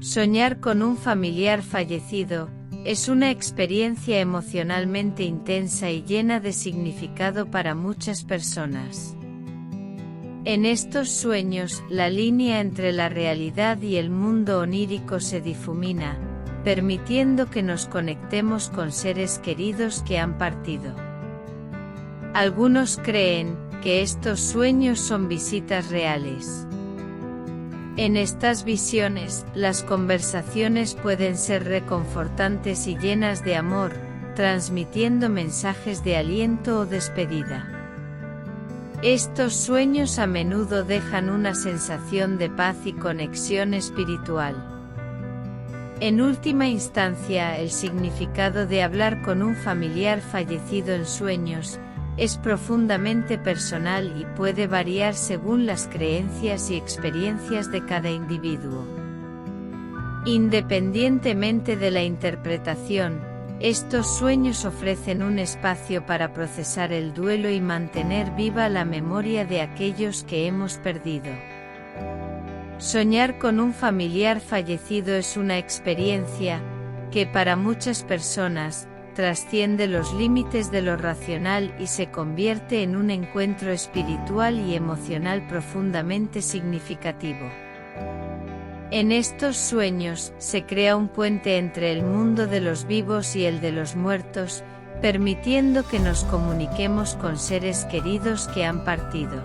Soñar con un familiar fallecido es una experiencia emocionalmente intensa y llena de significado para muchas personas. En estos sueños, la línea entre la realidad y el mundo onírico se difumina, permitiendo que nos conectemos con seres queridos que han partido. Algunos creen que estos sueños son visitas reales. En estas visiones, las conversaciones pueden ser reconfortantes y llenas de amor, transmitiendo mensajes de aliento o despedida. Estos sueños a menudo dejan una sensación de paz y conexión espiritual. En última instancia, el significado de hablar con un familiar fallecido en sueños es profundamente personal y puede variar según las creencias y experiencias de cada individuo. Independientemente de la interpretación, estos sueños ofrecen un espacio para procesar el duelo y mantener viva la memoria de aquellos que hemos perdido. Soñar con un familiar fallecido es una experiencia que para muchas personas trasciende los límites de lo racional y se convierte en un encuentro espiritual y emocional profundamente significativo. En estos sueños, se crea un puente entre el mundo de los vivos y el de los muertos, permitiendo que nos comuniquemos con seres queridos que han partido.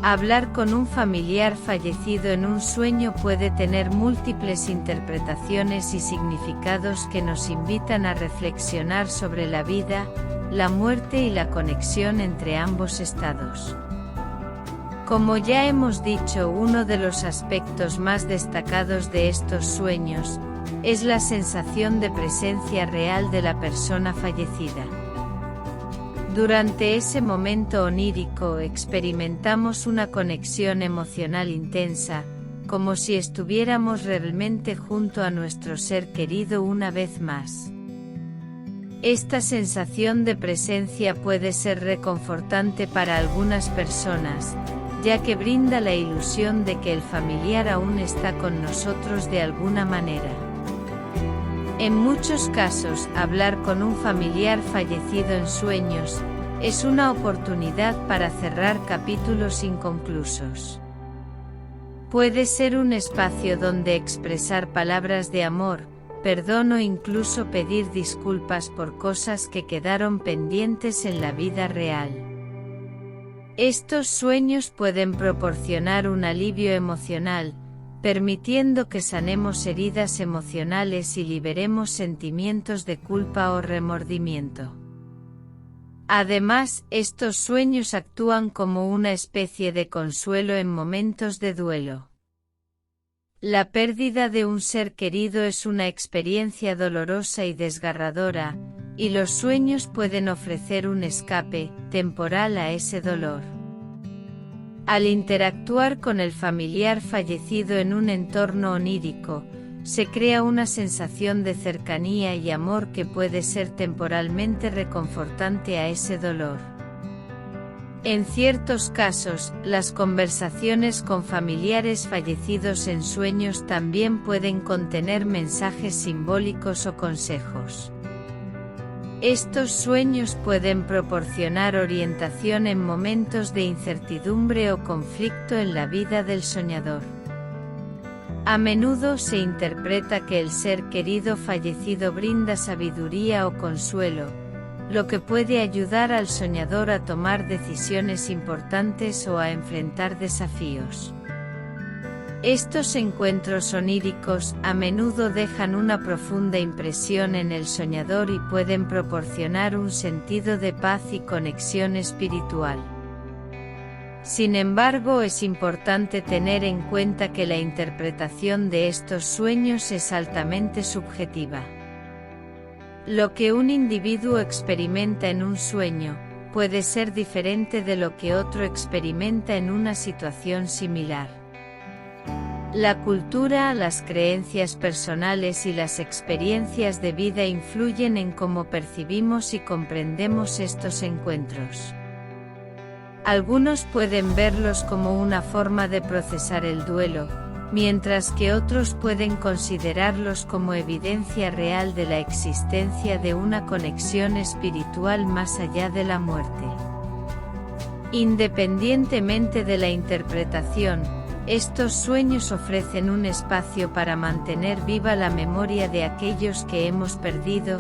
Hablar con un familiar fallecido en un sueño puede tener múltiples interpretaciones y significados que nos invitan a reflexionar sobre la vida, la muerte y la conexión entre ambos estados. Como ya hemos dicho, uno de los aspectos más destacados de estos sueños es la sensación de presencia real de la persona fallecida. Durante ese momento onírico experimentamos una conexión emocional intensa, como si estuviéramos realmente junto a nuestro ser querido una vez más. Esta sensación de presencia puede ser reconfortante para algunas personas, ya que brinda la ilusión de que el familiar aún está con nosotros de alguna manera. En muchos casos, hablar con un familiar fallecido en sueños es una oportunidad para cerrar capítulos inconclusos. Puede ser un espacio donde expresar palabras de amor, perdón o incluso pedir disculpas por cosas que quedaron pendientes en la vida real. Estos sueños pueden proporcionar un alivio emocional, permitiendo que sanemos heridas emocionales y liberemos sentimientos de culpa o remordimiento. Además, estos sueños actúan como una especie de consuelo en momentos de duelo. La pérdida de un ser querido es una experiencia dolorosa y desgarradora, y los sueños pueden ofrecer un escape temporal a ese dolor. Al interactuar con el familiar fallecido en un entorno onírico, se crea una sensación de cercanía y amor que puede ser temporalmente reconfortante a ese dolor. En ciertos casos, las conversaciones con familiares fallecidos en sueños también pueden contener mensajes simbólicos o consejos. Estos sueños pueden proporcionar orientación en momentos de incertidumbre o conflicto en la vida del soñador. A menudo se interpreta que el ser querido fallecido brinda sabiduría o consuelo, lo que puede ayudar al soñador a tomar decisiones importantes o a enfrentar desafíos. Estos encuentros oníricos a menudo dejan una profunda impresión en el soñador y pueden proporcionar un sentido de paz y conexión espiritual. Sin embargo, es importante tener en cuenta que la interpretación de estos sueños es altamente subjetiva. Lo que un individuo experimenta en un sueño puede ser diferente de lo que otro experimenta en una situación similar. La cultura, las creencias personales y las experiencias de vida influyen en cómo percibimos y comprendemos estos encuentros. Algunos pueden verlos como una forma de procesar el duelo, mientras que otros pueden considerarlos como evidencia real de la existencia de una conexión espiritual más allá de la muerte. Independientemente de la interpretación, estos sueños ofrecen un espacio para mantener viva la memoria de aquellos que hemos perdido,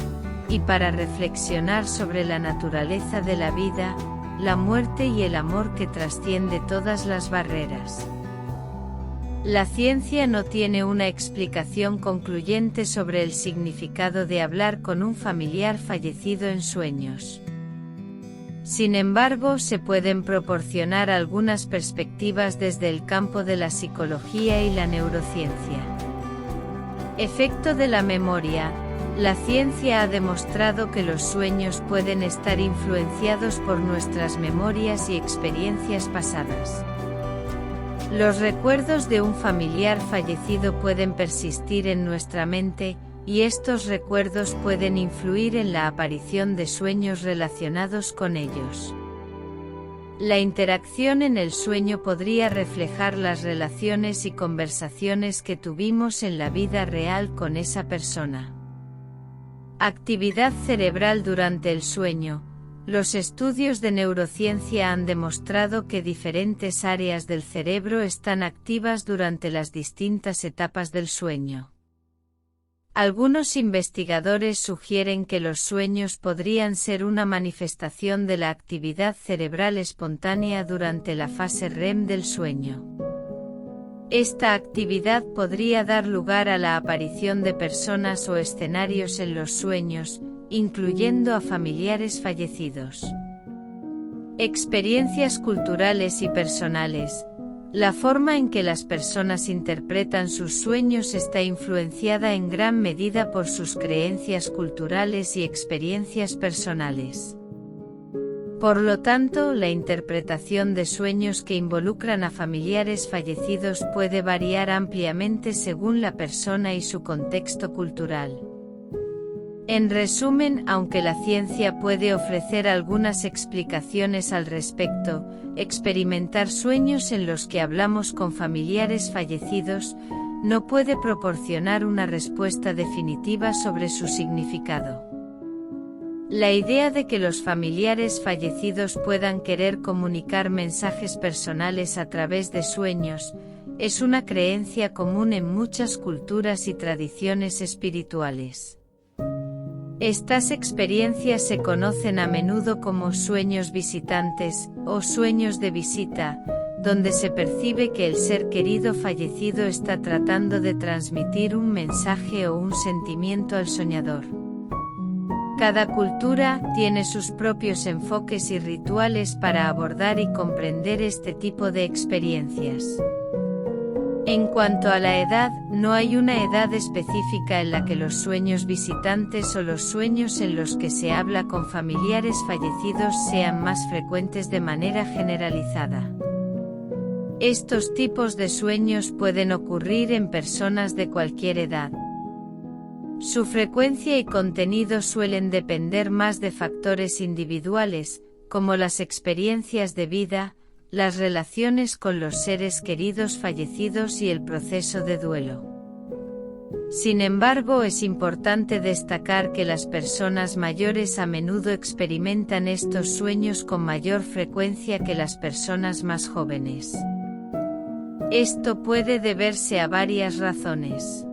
y para reflexionar sobre la naturaleza de la vida, la muerte y el amor que trasciende todas las barreras. La ciencia no tiene una explicación concluyente sobre el significado de hablar con un familiar fallecido en sueños. Sin embargo, se pueden proporcionar algunas perspectivas desde el campo de la psicología y la neurociencia. Efecto de la memoria. La ciencia ha demostrado que los sueños pueden estar influenciados por nuestras memorias y experiencias pasadas. Los recuerdos de un familiar fallecido pueden persistir en nuestra mente, y estos recuerdos pueden influir en la aparición de sueños relacionados con ellos. La interacción en el sueño podría reflejar las relaciones y conversaciones que tuvimos en la vida real con esa persona. Actividad cerebral durante el sueño. Los estudios de neurociencia han demostrado que diferentes áreas del cerebro están activas durante las distintas etapas del sueño. Algunos investigadores sugieren que los sueños podrían ser una manifestación de la actividad cerebral espontánea durante la fase REM del sueño. Esta actividad podría dar lugar a la aparición de personas o escenarios en los sueños, incluyendo a familiares fallecidos. Experiencias culturales y personales. La forma en que las personas interpretan sus sueños está influenciada en gran medida por sus creencias culturales y experiencias personales. Por lo tanto, la interpretación de sueños que involucran a familiares fallecidos puede variar ampliamente según la persona y su contexto cultural. En resumen, aunque la ciencia puede ofrecer algunas explicaciones al respecto, experimentar sueños en los que hablamos con familiares fallecidos no puede proporcionar una respuesta definitiva sobre su significado. La idea de que los familiares fallecidos puedan querer comunicar mensajes personales a través de sueños es una creencia común en muchas culturas y tradiciones espirituales. Estas experiencias se conocen a menudo como sueños visitantes, o sueños de visita, donde se percibe que el ser querido fallecido está tratando de transmitir un mensaje o un sentimiento al soñador. Cada cultura tiene sus propios enfoques y rituales para abordar y comprender este tipo de experiencias. En cuanto a la edad, no hay una edad específica en la que los sueños visitantes o los sueños en los que se habla con familiares fallecidos sean más frecuentes de manera generalizada. Estos tipos de sueños pueden ocurrir en personas de cualquier edad. Su frecuencia y contenido suelen depender más de factores individuales, como las experiencias de vida, las relaciones con los seres queridos fallecidos y el proceso de duelo. Sin embargo, es importante destacar que las personas mayores a menudo experimentan estos sueños con mayor frecuencia que las personas más jóvenes. Esto puede deberse a varias razones.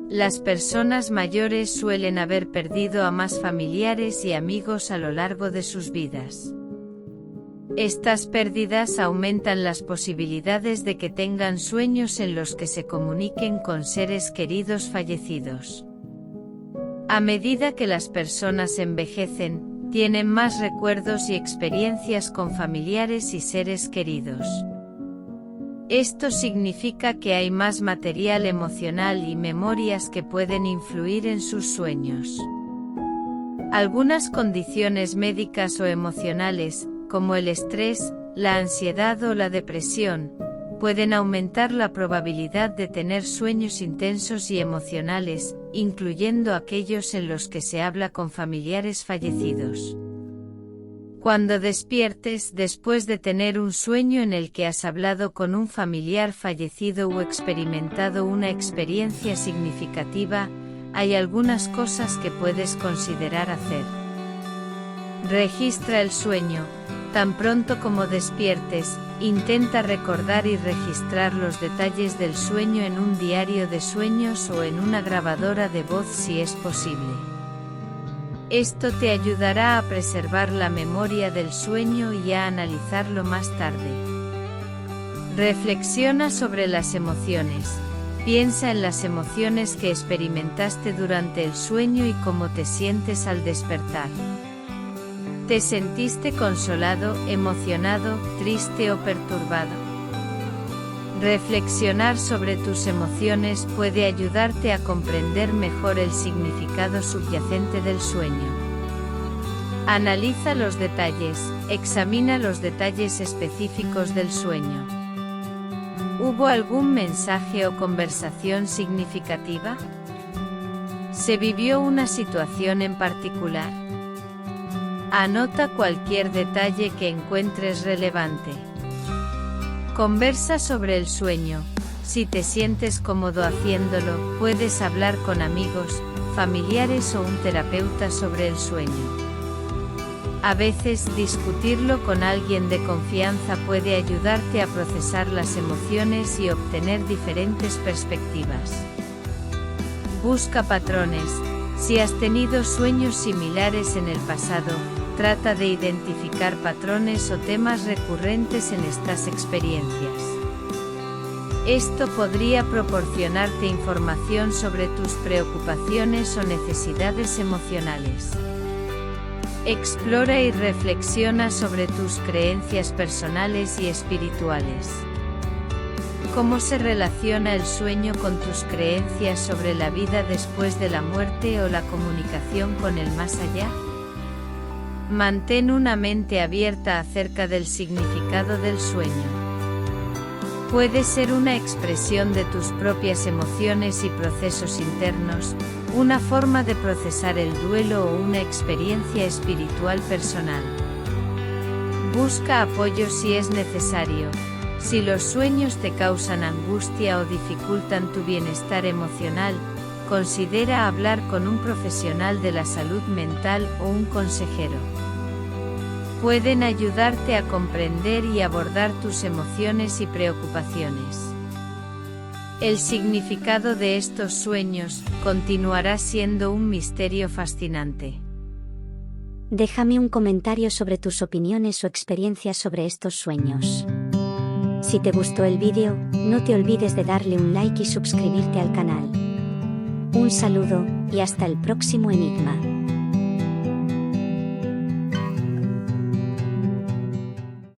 Las personas mayores suelen haber perdido a más familiares y amigos a lo largo de sus vidas. Estas pérdidas aumentan las posibilidades de que tengan sueños en los que se comuniquen con seres queridos fallecidos. A medida que las personas envejecen, tienen más recuerdos y experiencias con familiares y seres queridos. Esto significa que hay más material emocional y memorias que pueden influir en sus sueños. Algunas condiciones médicas o emocionales, como el estrés, la ansiedad o la depresión, pueden aumentar la probabilidad de tener sueños intensos y emocionales, incluyendo aquellos en los que se habla con familiares fallecidos. Cuando despiertes después de tener un sueño en el que has hablado con un familiar fallecido o experimentado una experiencia significativa, hay algunas cosas que puedes considerar hacer. Registra el sueño. Tan pronto como despiertes, intenta recordar y registrar los detalles del sueño en un diario de sueños o en una grabadora de voz si es posible. Esto te ayudará a preservar la memoria del sueño y a analizarlo más tarde. Reflexiona sobre las emociones. Piensa en las emociones que experimentaste durante el sueño y cómo te sientes al despertar. ¿Te sentiste consolado, emocionado, triste o perturbado? Reflexionar sobre tus emociones puede ayudarte a comprender mejor el significado subyacente del sueño. Analiza los detalles, examina los detalles específicos del sueño. ¿Hubo algún mensaje o conversación significativa? ¿Se vivió una situación en particular? Anota cualquier detalle que encuentres relevante. Conversa sobre el sueño. Si te sientes cómodo haciéndolo, puedes hablar con amigos, familiares o un terapeuta sobre el sueño. A veces, discutirlo con alguien de confianza puede ayudarte a procesar las emociones y obtener diferentes perspectivas. Busca patrones. Si has tenido sueños similares en el pasado, trata de identificar patrones o temas recurrentes en estas experiencias. Esto podría proporcionarte información sobre tus preocupaciones o necesidades emocionales. Explora y reflexiona sobre tus creencias personales y espirituales. ¿Cómo se relaciona el sueño con tus creencias sobre la vida después de la muerte o la comunicación con el más allá? Mantén una mente abierta acerca del significado del sueño. Puede ser una expresión de tus propias emociones y procesos internos, una forma de procesar el duelo o una experiencia espiritual personal. Busca apoyo si es necesario. Si los sueños te causan angustia o dificultan tu bienestar emocional, considera hablar con un profesional de la salud mental o un consejero. Pueden ayudarte a comprender y abordar tus emociones y preocupaciones. El significado de estos sueños continuará siendo un misterio fascinante. Déjame un comentario sobre tus opiniones o experiencias sobre estos sueños. Si te gustó el vídeo, no te olvides de darle un like y suscribirte al canal. Un saludo, y hasta el próximo enigma.